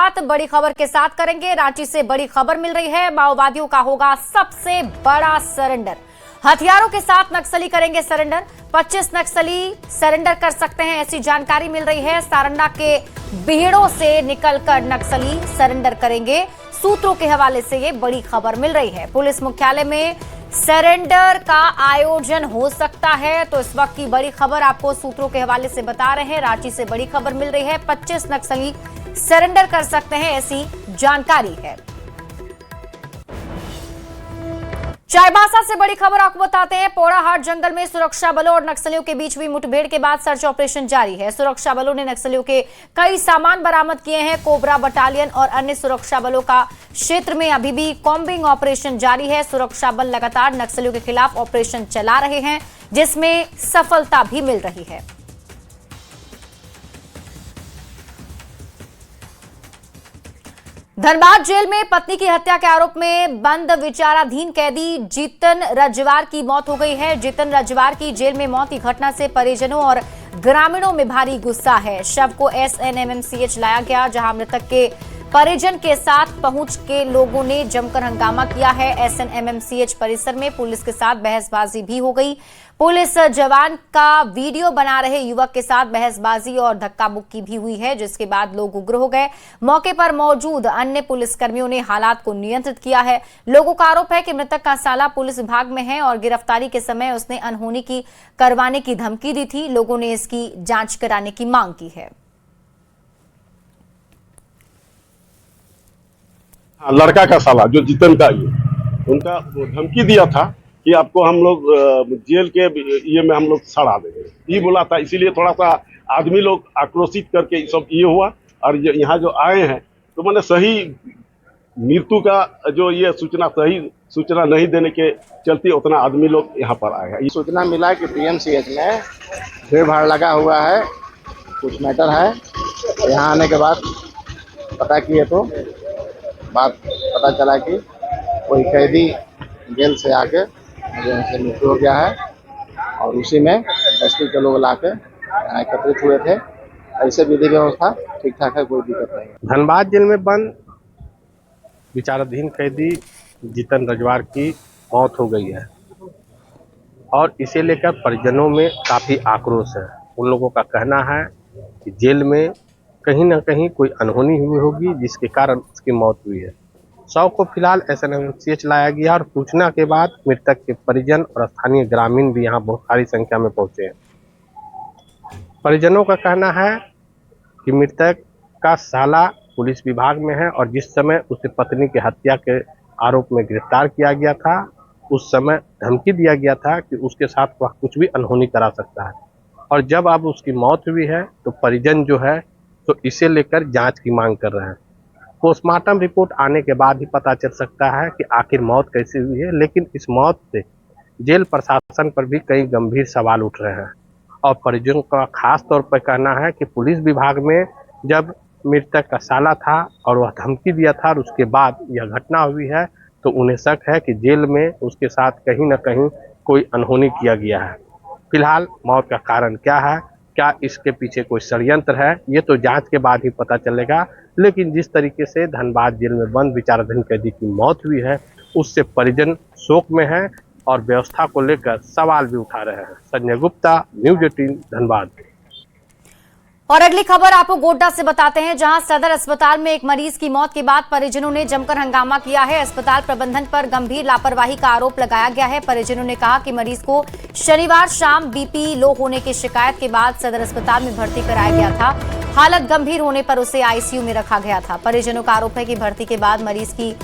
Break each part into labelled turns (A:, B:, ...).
A: शुरुआत बड़ी खबर के साथ करेंगे। रांची से बड़ी खबर मिल रही है, माओवादियों का होगा सबसे बड़ा सरेंडर। हथियारों के साथ नक्सली करेंगे सरेंडर। 25 नक्सली सरेंडर कर सकते हैं, ऐसी जानकारी मिल रही है। सारंडा के बीहड़ों से निकलकर नक्सली सरेंडर करेंगे। सूत्रों के हवाले से ये बड़ी खबर मिल रही है। पुलिस मुख्यालय में सरेंडर का आयोजन हो सकता है, तो इस वक्त की बड़ी खबर आपको सूत्रों के हवाले से बता रहे हैं। रांची से बड़ी खबर मिल रही है, 25 नक्सली सरेंडर कर सकते हैं, ऐसी जानकारी है। चाईबासा से बड़ी खबर आपको बताते हैं। पोड़ाहाट जंगल में सुरक्षा बलों और नक्सलियों के बीच हुई मुठभेड़ के बाद सर्च ऑपरेशन जारी है। सुरक्षा बलों ने नक्सलियों के कई सामान बरामद किए हैं। कोबरा बटालियन और अन्य सुरक्षा बलों का क्षेत्र में अभी भी कॉम्बिंग ऑपरेशन जारी है। सुरक्षा बल लगातार नक्सलियों के खिलाफ ऑपरेशन चला रहे हैं, जिसमें सफलता भी मिल रही है। धनबाद जेल में पत्नी की हत्या के आरोप में बंद विचाराधीन कैदी जीतन रजवार की मौत हो गई है। जीतन रजवार की जेल में मौत की घटना से परिजनों और ग्रामीणों में भारी गुस्सा है। शव को SNMMCH लाया गया, जहां मृतक के परिजन के साथ पहुंच के लोगों ने जमकर हंगामा किया है। SNMMCH परिसर में पुलिस के साथ बहसबाजी भी हो गई। पुलिस जवान का वीडियो बना रहे युवक के साथ बहसबाजी और धक्का मुक्की भी हुई है, जिसके बाद लोग उग्र हो गए। मौके पर मौजूद अन्य पुलिसकर्मियों ने हालात को नियंत्रित किया है। लोगों का आरोप है कि मृतक का साला पुलिस विभाग में है और गिरफ्तारी के समय उसने अनहोनी की करवाने की धमकी दी थी। लोगों ने इसकी जांच कराने की मांग की है।
B: लड़का का साला जो जीतन का उनका धमकी दिया था कि आपको हम लोग जेल के ये में हम लोग सड़ा देंगे, ये बोला था। इसीलिए थोड़ा सा आदमी लोग आक्रोशित करके सब ये हुआ। और यहाँ जो आए हैं तो मैंने सही मृत्यु का जो ये सही सूचना नहीं देने के चलते उतना आदमी लोग यहाँ पर आए हैं।
C: सूचना मिला कि PMCH में भीड़ भाड़ लगा हुआ है, कुछ मैटर है। यहाँ आने के बाद पता किए तो बात पता चला कि कोई कैदी जेल से आके उनसे मृत्यु हो गया है और उसी में बस्ती के लोग लाके एकत्रित हुए थे। ऐसे विधि व्यवस्था ठीक ठाक है, कोई दिक्कत नहीं।
D: धनबाद जेल में बंद विचाराधीन कैदी जीतन रजवार की मौत हो गई है और इसे लेकर परिजनों में काफ़ी आक्रोश है। उन लोगों का कहना है कि जेल में कहीं ना कहीं कोई अनहोनी हुई होगी, जिसके कारण उसकी मौत हुई है। शव को फिलहाल SNMMCH लाया गया और सूचना के बाद मृतक के परिजन और स्थानीय ग्रामीण भी यहाँ बहुत सारी संख्या में पहुंचे हैं। परिजनों का कहना है कि मृतक का साला पुलिस विभाग में है और जिस समय उसे पत्नी की हत्या के आरोप में गिरफ्तार किया गया था, उस समय धमकी दिया गया था कि उसके साथ वह कुछ भी अनहोनी करा सकता है। और जब अब उसकी मौत हुई है तो परिजन जो है तो इसे लेकर जांच की मांग कर रहे हैं। पोस्टमार्टम रिपोर्ट आने के बाद ही पता चल सकता है कि आखिर मौत कैसी हुई है, लेकिन इस मौत से जेल प्रशासन पर भी कई गंभीर सवाल उठ रहे हैं। और परिजनों का खास तौर पर कहना है कि पुलिस विभाग में जब मृतक का साला था और वह धमकी दिया था और उसके बाद यह घटना हुई है, तो उन्हें शक है कि जेल में उसके साथ कहीं न कहीं कोई अनहोनी किया गया है। फिलहाल मौत का कारण क्या है, क्या इसके पीछे कोई षड्यंत्र है, ये तो जांच के बाद ही पता चलेगा। लेकिन जिस तरीके से धनबाद जेल में बंद विचाराधीन कैदी की मौत हुई है, उससे परिजन शोक में है और व्यवस्था को लेकर सवाल भी उठा रहे हैं। संजय गुप्ता, न्यूज़ 18 धनबाद।
A: और अगली खबर आपको गोड्डा से बताते हैं, जहां सदर अस्पताल में एक मरीज की मौत के बाद परिजनों ने जमकर हंगामा किया है। अस्पताल प्रबंधन पर गंभीर लापरवाही का आरोप लगाया गया है। परिजनों ने कहा कि मरीज को शनिवार शाम BP लो होने की शिकायत के बाद सदर अस्पताल में भर्ती कराया गया था। हालत गंभीर होने पर उसे ICU में रखा गया था। परिजनों का आरोप है कि भर्ती के बाद मरीज की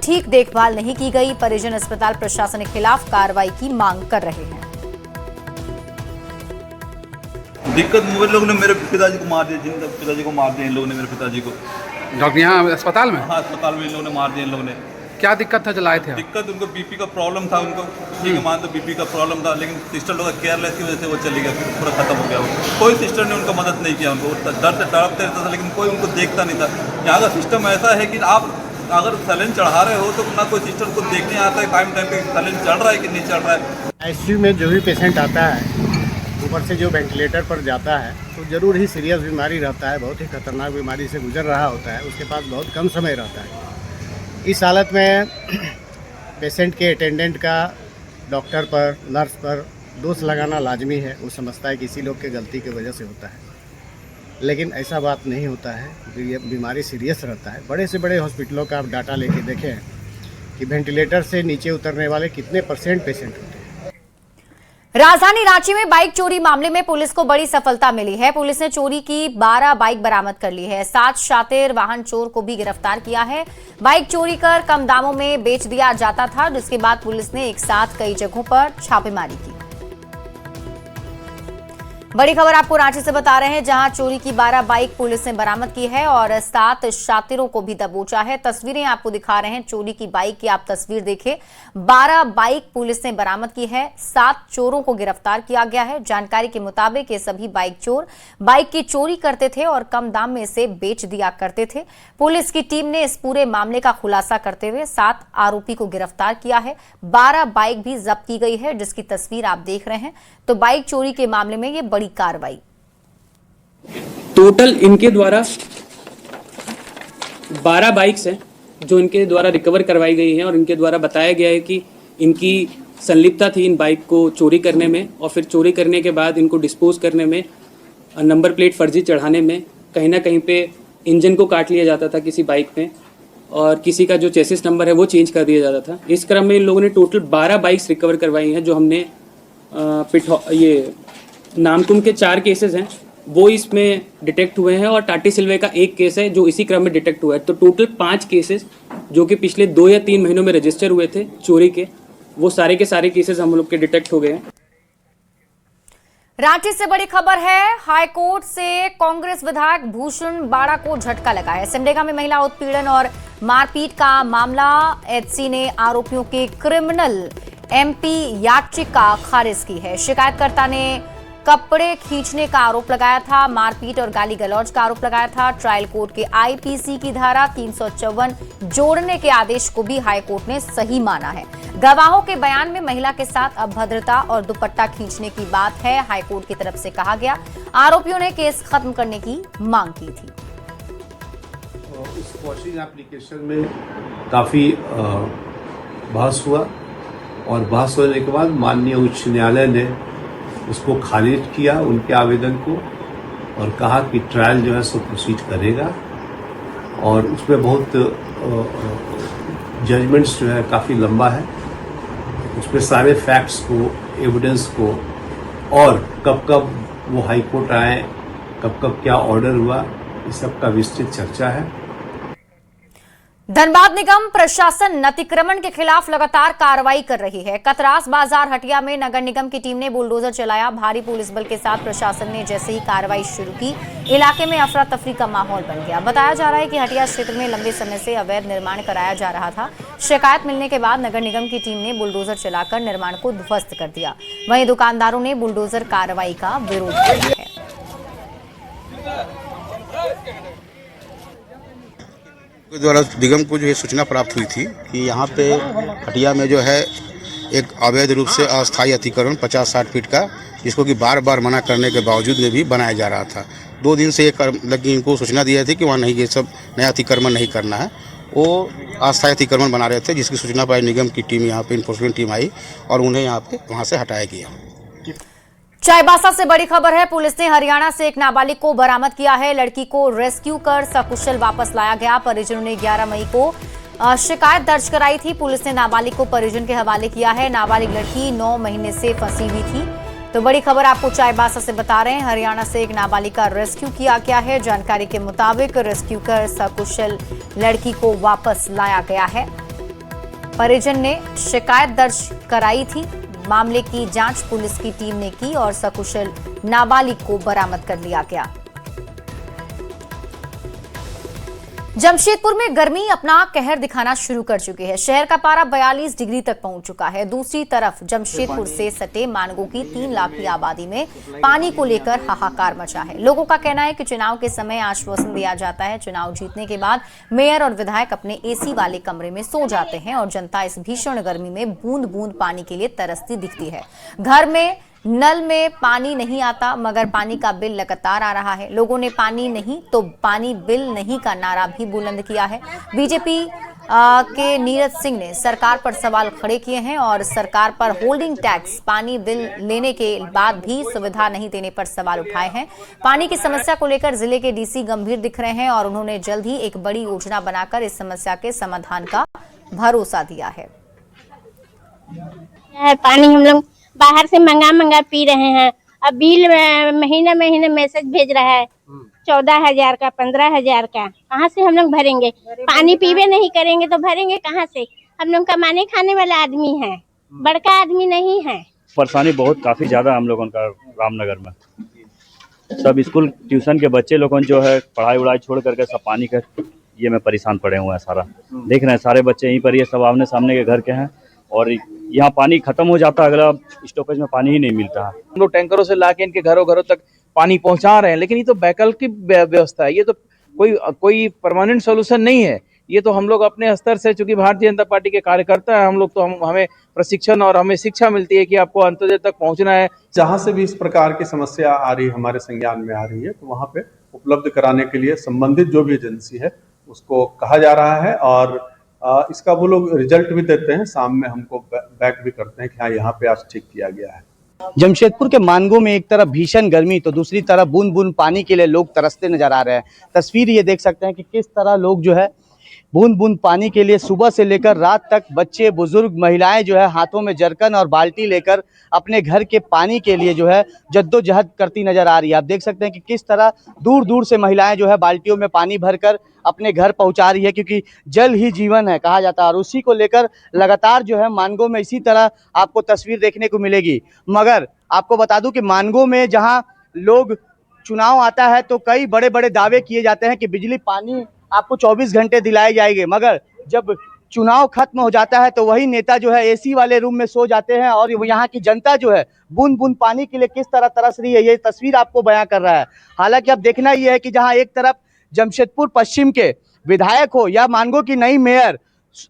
A: ठीक देखभाल नहीं की गई। परिजन अस्पताल प्रशासन के खिलाफ कार्रवाई की मांग कर रहे हैं।
E: दिक्कत मुझे लोग ने मेरे पिताजी को मार दिया, जिन पिताजी को मार दिया इन लोगों ने, मेरे पिताजी को।
F: डॉक्टर यहाँ अस्पताल में?
E: हाँ, अस्पताल में इन लोगों ने मार दिया इन लोगों ने।
F: क्या दिक्कत था, चलाए थे?
E: दिक्कत उनको BP का प्रॉब्लम था, उनको ठीक है मान तो BP का प्रॉब्लम था, लेकिन सिस्टर लोग केयरलेस की वजह से वो चली गया, फिर पूरा खत्म हो गया। कोई सिस्टर ने उनका मदद नहीं किया, उनको डर से तड़पते रहता था, लेकिन कोई उनको देखता नहीं था। यहाँ का सिस्टम ऐसा है कि आप अगर सैलेन चढ़ा रहे हो तो ना कोई सिस्टर को देखने आता है टाइम पे सैलेन चढ़ रहा है कि नहीं चढ़ रहा है।
C: ICU में जो भी पेशेंट आता है
G: ऊपर से जो वेंटिलेटर पर जाता है तो ज़रूर ही सीरियस बीमारी रहता है, बहुत ही खतरनाक बीमारी से गुजर रहा होता है, उसके पास बहुत कम समय रहता है। इस हालत में पेशेंट के अटेंडेंट का डॉक्टर पर, नर्स पर दोष लगाना लाजमी है। वो समझता है कि किसी लोग के गलती की वजह से होता है, लेकिन ऐसा बात नहीं होता है। ये बीमारी सीरियस रहता है। बड़े से बड़े हॉस्पिटलों का आप डाटा लेके देखें कि वेंटिलेटर से नीचे उतरने वाले कितने % पेशेंट होते हैं।
A: राजधानी रांची में बाइक चोरी मामले में पुलिस को बड़ी सफलता मिली है। पुलिस ने चोरी की 12 बाइक बरामद कर ली है। 7 शातिर वाहन चोर को भी गिरफ्तार किया है। बाइक चोरी कर कम दामों में बेच दिया जाता था, जिसके बाद पुलिस ने एक साथ कई जगहों पर छापेमारी की। बड़ी खबर आपको रांची से बता रहे हैं, जहां चोरी की 12 बाइक पुलिस ने बरामद की है और 7 शातिरों को भी दबोचा है। तस्वीरें आपको दिखा रहे हैं चोरी की बाइक की, आप तस्वीर देखिए। 12 बाइक पुलिस ने बरामद की है। 7 चोरों को गिरफ्तार किया गया है। जानकारी के मुताबिक ये सभी बाइक चोर बाइक की चोरी करते थे और कम दाम में इसे बेच दिया करते थे। पुलिस की टीम ने इस पूरे मामले का खुलासा करते हुए 7 आरोपी को गिरफ्तार किया है। 12 बाइक भी जब्त की गई है, जिसकी तस्वीर आप देख रहे हैं। तो बाइक चोरी के मामले में ये बड़ी कार्रवाई।
H: टोटल इनके द्वारा 12 बाइक्स हैं जो इनके द्वारा रिकवर करवाई गई हैं और इनके द्वारा बताया गया है कि इनकी संलिप्तता थी इन बाइक को चोरी करने में और फिर चोरी करने के बाद इनको डिस्पोज करने में, नंबर प्लेट फर्जी चढ़ाने में, कहीं ना कहीं पे इंजन को काट लिया जाता था किसी बाइक में और किसी का जो चेसिस नंबर है वो चेंज कर दिया जाता था। इस क्रम में इन लोगों ने टोटल 12 बाइक्स रिकवर करवाई हैं, जो हमने ये नामकुम के 4 केसेस हैं वो इसमें डिटेक्ट हुए हैं और टाटी सिल्वे का 1 केस है जो इसी क्रम में डिटेक्ट हुआ है। तो टोटल 5 केसेस जो कि पिछले 2 या 3 महीनों में रजिस्टर हुए थे चोरी के, वो सारे के सारे केसेस हम लोग के डिटेक्ट हो गए हैं।
A: रांची से बड़ी खबर है, हाईकोर्ट से कांग्रेस विधायक भूषण बाड़ा को झटका लगा है। सिमडेगा में महिला उत्पीड़न और मारपीट का मामला, एचसी ने आरोपियों के क्रिमिनल एमपी याचिका खारिज की है। शिकायतकर्ता ने कपड़े खींचने का आरोप लगाया था, मारपीट और गाली गलौज का आरोप लगाया था। ट्रायल कोर्ट के आईपीसी की धारा 354 जोड़ने के आदेश को भी हाईकोर्ट ने सही माना है। गवाहों के बयान में महिला के साथ अभद्रता और दुपट्टा खींचने की बात है। हाईकोर्ट की तरफ से कहा गया, आरोपियों ने केस खत्म करने की मांग की थी।
I: इस वॉशिंग एप्लीकेशन में काफी बहस हुआ और बहस होने के बाद माननीय उच्च न्यायालय ने उसको खारिज किया, उनके आवेदन को, और कहा कि ट्रायल जो है सो प्रोसीड करेगा। और उसमें बहुत जजमेंट्स जो है काफ़ी लंबा है, उसमें सारे फैक्ट्स को, एविडेंस को और कब कब वो हाई कोर्ट आए, कब कब क्या ऑर्डर हुआ, इस सब का विस्तृत चर्चा है।
A: धनबाद निगम प्रशासन अतिक्रमण के खिलाफ लगातार कार्रवाई कर रही है। कतरास बाजार हटिया में नगर निगम की टीम ने बुलडोजर चलाया। भारी पुलिस बल के साथ प्रशासन ने जैसे ही कार्रवाई शुरू की, इलाके में अफरा तफरी का माहौल बन गया। बताया जा रहा है कि हटिया क्षेत्र में लंबे समय से अवैध निर्माण कराया जा रहा था। शिकायत मिलने के बाद नगर निगम की टीम ने बुलडोजर चलाकर निर्माण को ध्वस्त कर दिया। वहीं दुकानदारों ने बुलडोजर कार्रवाई का विरोध किया है।
J: द्वारा निगम को जो है सूचना प्राप्त हुई थी कि यहाँ पे हटिया में जो है एक अवैध रूप से अस्थायी अतिक्रमण 50-60 फीट का, जिसको कि बार बार मना करने के बावजूद में भी बनाया जा रहा था। 2 दिन से लगी इनको सूचना दी थी कि वहाँ नहीं, ये सब नया अतिक्रमण नहीं करना है। वो अस्थायी अतिक्रमण बना रहे थे, जिसकी सूचना पाई निगम की टीम, यहाँ पे इन्फोर्समेंट टीम आई और उन्हें यहाँ पे वहाँ से हटाया गया।
A: चाईबासा से बड़ी खबर है, पुलिस ने हरियाणा से एक नाबालिग को बरामद किया है। लड़की को रेस्क्यू कर सकुशल वापस लाया गया। परिजनों ने 11 मई को शिकायत दर्ज कराई थी। पुलिस ने नाबालिग को परिजन के हवाले किया है। नाबालिग लड़की 9 महीने से फंसी हुई थी। तो बड़ी खबर आपको चाईबासा से बता रहे हैं, हरियाणा से एक नाबालिग का रेस्क्यू किया गया है। जानकारी के मुताबिक रेस्क्यू कर सकुशल लड़की को वापस लाया गया है। परिजन ने शिकायत दर्ज कराई थी। मामले की जांच पुलिस की टीम ने की और सकुशल नाबालिग को बरामद कर लिया गया। जमशेदपुर में गर्मी अपना कहर दिखाना शुरू कर चुकी है। शहर का पारा 42 डिग्री तक पहुंच चुका है। दूसरी तरफ जमशेदपुर से सटे मानगो की 3 लाख की आबादी में पानी को लेकर हाहाकार मचा है। लोगों का कहना है कि चुनाव के समय आश्वासन दिया जाता है, चुनाव जीतने के बाद मेयर और विधायक अपने एसी वाले कमरे में सो जाते हैं और जनता इस भीषण गर्मी में बूंद बूंद पानी के लिए तरसती दिखती है। घर में नल में पानी नहीं आता मगर पानी का बिल लगातार आ रहा है। लोगों ने पानी नहीं तो पानी बिल नहीं का नारा भी बुलंद किया है। बीजेपी के नीरज सिंह ने सरकार पर सवाल खड़े किए हैं और सरकार पर होल्डिंग टैक्स पानी बिल लेने के बाद भी सुविधा नहीं देने पर सवाल उठाए हैं। पानी की समस्या को लेकर जिले के डीसी गंभीर दिख रहे हैं और उन्होंने जल्द ही एक बड़ी योजना बनाकर इस समस्या के समाधान का भरोसा दिया है।
K: पानी हम लोग बाहर से मंगा पी रहे हैं। अब बिल महीने मैसेज भेज रहा है 14,000 का 15,000 का। कहाँ से हम लोग भरेंगे? पानी पीवे नहीं करेंगे तो भरेंगे कहाँ से? हम लोग कमाने खाने वाला आदमी है, बड़का आदमी नहीं है।
L: परेशानी बहुत काफी ज्यादा हम लोगों का रामनगर में। सब स्कूल ट्यूशन के बच्चे लोगों जो है पढ़ाई उड़ाई छोड़ करके सब पानी के ये में परेशान पड़े हुए हैं। सारा देख रहे हैं, सारे बच्चे यहीं पर, ये सब आमने सामने के घर के हैं और यहाँ पानी खत्म हो जाता है, अगला स्टॉपेज में पानी ही नहीं मिलता है।
M: हम लोग टैंकरों से लाके इनके घरों घरों तक पानी पहुंचा रहे हैं, लेकिन ये तो वैकल्पिक व्यवस्था है, ये तो कोई परमानेंट सोल्यूशन नहीं है। ये तो हम लोग अपने स्तर से, चूंकि भारतीय जनता पार्टी के कार्यकर्ता हैं हम लोग, तो हमें प्रशिक्षण और हमें शिक्षा मिलती है कि आपको अंत्योदय तक पहुंचना है।
I: जहाँ से भी इस प्रकार की समस्या आ रही है, हमारे संज्ञान में आ रही है, तो वहाँ पे उपलब्ध कराने के लिए संबंधित जो भी एजेंसी है उसको कहा जा रहा है और इसका वो लोग रिजल्ट भी देते हैं, शाम में हमको बैक भी करते हैं कि हाँ यहाँ पे आज ठीक किया गया है।
N: जमशेदपुर के मानगो में एक तरफ भीषण गर्मी तो दूसरी तरफ बूंद बूंद पानी के लिए लोग तरसते नजर आ रहे हैं। तस्वीर ये देख सकते हैं कि किस तरह लोग जो है बूंद बूंद पानी के लिए सुबह से लेकर रात तक बच्चे, बुजुर्ग, महिलाएं जो है हाथों में जरकन और बाल्टी लेकर अपने घर के पानी के लिए जो है जद्दोजहद करती नजर आ रही है। आप देख सकते हैं कि किस तरह दूर दूर से महिलाएं जो है बाल्टियों में पानी भरकर अपने घर पहुंचा रही है, क्योंकि जल ही जीवन है कहा जाता है। और उसी को लेकर लगातार जो है मानगो में इसी तरह आपको तस्वीर देखने को मिलेगी। मगर आपको बता दूं कि मानगो में जहां लोग चुनाव आता है तो कई बड़े बड़े दावे किए जाते हैं कि बिजली पानी आपको 24 घंटे दिलाए जाएंगे, मगर जब चुनाव खत्म हो जाता है तो वही नेता जो है एसी वाले रूम में सो जाते हैं और यहाँ की जनता जो है बूंद बूंद पानी के लिए किस तरह तरस रही है, ये तस्वीर आपको बयां कर रहा है। हालांकि अब देखना ये है कि जहां एक तरफ जमशेदपुर पश्चिम के विधायक हो या मानगो की नई मेयर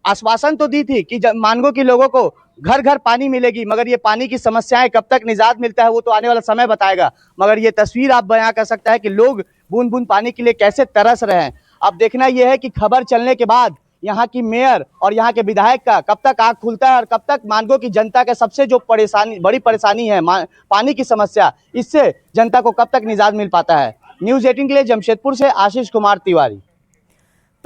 N: आश्वासन तो दी थी कि मानगो के लोगों को घर घर पानी मिलेगी, मगर ये पानी की समस्याएं कब तक निजात मिलता है वो तो आने वाला समय बताएगा। मगर ये तस्वीर आप बयां कर सकता है कि लोग बूंद बूंद पानी के लिए कैसे तरस रहे हैं। अब देखना यह है कि खबर चलने के बाद यहाँ की मेयर और यहाँ के विधायक का कब तक आंख खुलता है और कब तक मानगो की जनता के सबसे जो बड़ी परेशानी है पानी की समस्या, इससे जनता को कब तक निजात मिल पाता है। न्यूज़ 18 के लिए जमशेदपुर से आशीष कुमार तिवारी।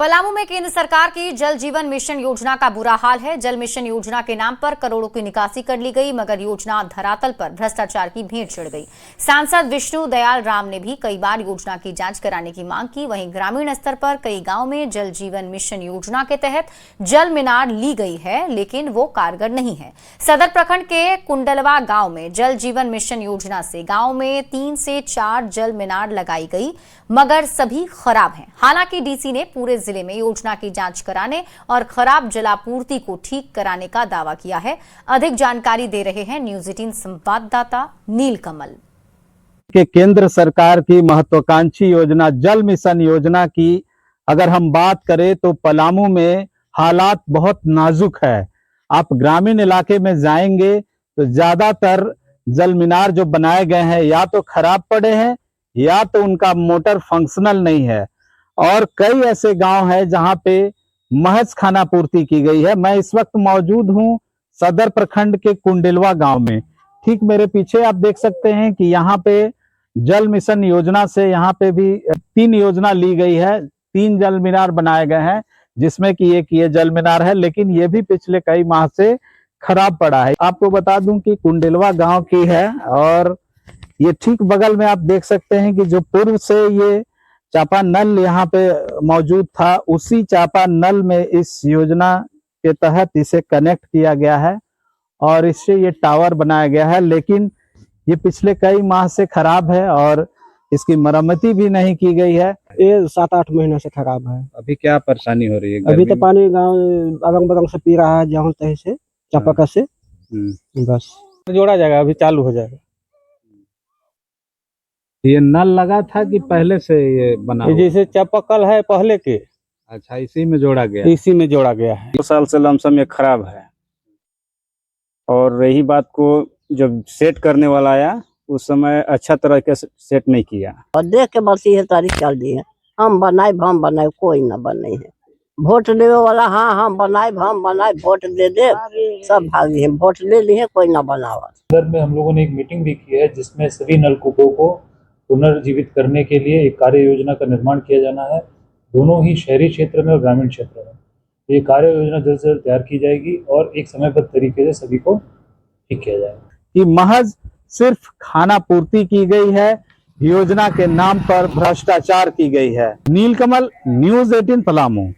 A: पलामू में केंद्र सरकार की जल जीवन मिशन योजना का बुरा हाल है। जल मिशन योजना के नाम पर करोड़ों की निकासी कर ली गई, मगर योजना धरातल पर भ्रष्टाचार की भेंट चढ़ गई। सांसद विष्णु दयाल राम ने भी कई बार योजना की जांच कराने की मांग की। वहीं ग्रामीण स्तर पर कई गांव में जल जीवन मिशन योजना के तहत जल मीनार ली गई है, लेकिन वो कारगर नहीं है। सदर प्रखंड के कुंडलवा गांव में जल जीवन मिशन योजना से गांव में 3 से 4 जल मीनार लगाई गई, मगर सभी खराब हैं। हालांकि डीसी ने पूरे जिले में योजना की जांच कराने और खराब जलापूर्ति को ठीक कराने का दावा किया है। अधिक जानकारी दे रहे हैं न्यूज़ 18 संवाददाता नील कमल।
O: के केंद्र सरकार की महत्वाकांक्षी योजना जल मिशन योजना की अगर हम बात करें तो पलामू में हालात बहुत नाजुक है। आप ग्रामीण इलाके में जाएंगे तो ज्यादातर जल मीनार जो बनाए गए हैं या तो खराब पड़े हैं या तो उनका मोटर फंक्शनल नहीं है, और कई ऐसे गांव हैं जहां पे महज खाना पूर्ति की गई है। मैं इस वक्त मौजूद हूं सदर प्रखंड के कुंडलवा गांव में। ठीक मेरे पीछे आप देख सकते हैं कि यहाँ पे जल मिशन योजना से यहाँ पे भी 3 योजना ली गई है, 3 जल मीनार बनाए गए हैं, जिसमें कि एक ये जल मीनार है, लेकिन ये भी पिछले कई माह से खराब पड़ा है। आपको बता दूं कि कुंडलवा गांव की है और ये ठीक बगल में आप देख सकते हैं कि जो पूर्व से ये चापा नल यहाँ पे मौजूद था, उसी चापा नल में इस योजना के तहत इसे कनेक्ट किया गया है और इससे ये टावर बनाया गया है, लेकिन ये पिछले कई माह से खराब है और इसकी मरम्मती भी नहीं की गई है।
P: ये 7-8 महीने से खराब है।
O: अभी क्या परेशानी हो रही है?
P: अभी तो पानी गांव अगल बगल से पी रहा है, जहाँ तहीं से चापाकल से बस
O: जोड़ा जाएगा, अभी चालू हो जाएगा। ये नल लगा था कि पहले से ये बना?
P: जैसे चापाकल है पहले के।
O: अच्छा, इसी में जोड़ा गया?
P: इसी में जोड़ा गया है।
O: 2 साल से लमसम ये खराब है। और रही बात को जब सेट करने वाला आया उस समय अच्छा तरह के सेट नहीं किया।
Q: और देख के बस ये तारीख चल दी है, हम बनाए कोई ना बने है। वोट लेवे वाला हाँ हम बनाए वोट दे दे, सब भागी है, वोट ले लिए कोई ना बनावा।
R: सदर में हम लोगों ने एक मीटिंग भी की है जिसमें सभी नलकूपों को पुनर्जीवित करने के लिए एक कार्य योजना का निर्माण किया जाना है, दोनों ही शहरी क्षेत्र में और ग्रामीण क्षेत्र में। ये कार्य योजना जल्द से जल्द तैयार की जाएगी और एक समयबद्ध तरीके से सभी को ठीक किया जाएगा।
O: कि महज सिर्फ खाना पूर्ति की गई है, योजना के नाम पर भ्रष्टाचार की गई है। नीलकमल, न्यूज़ 18 पलामू।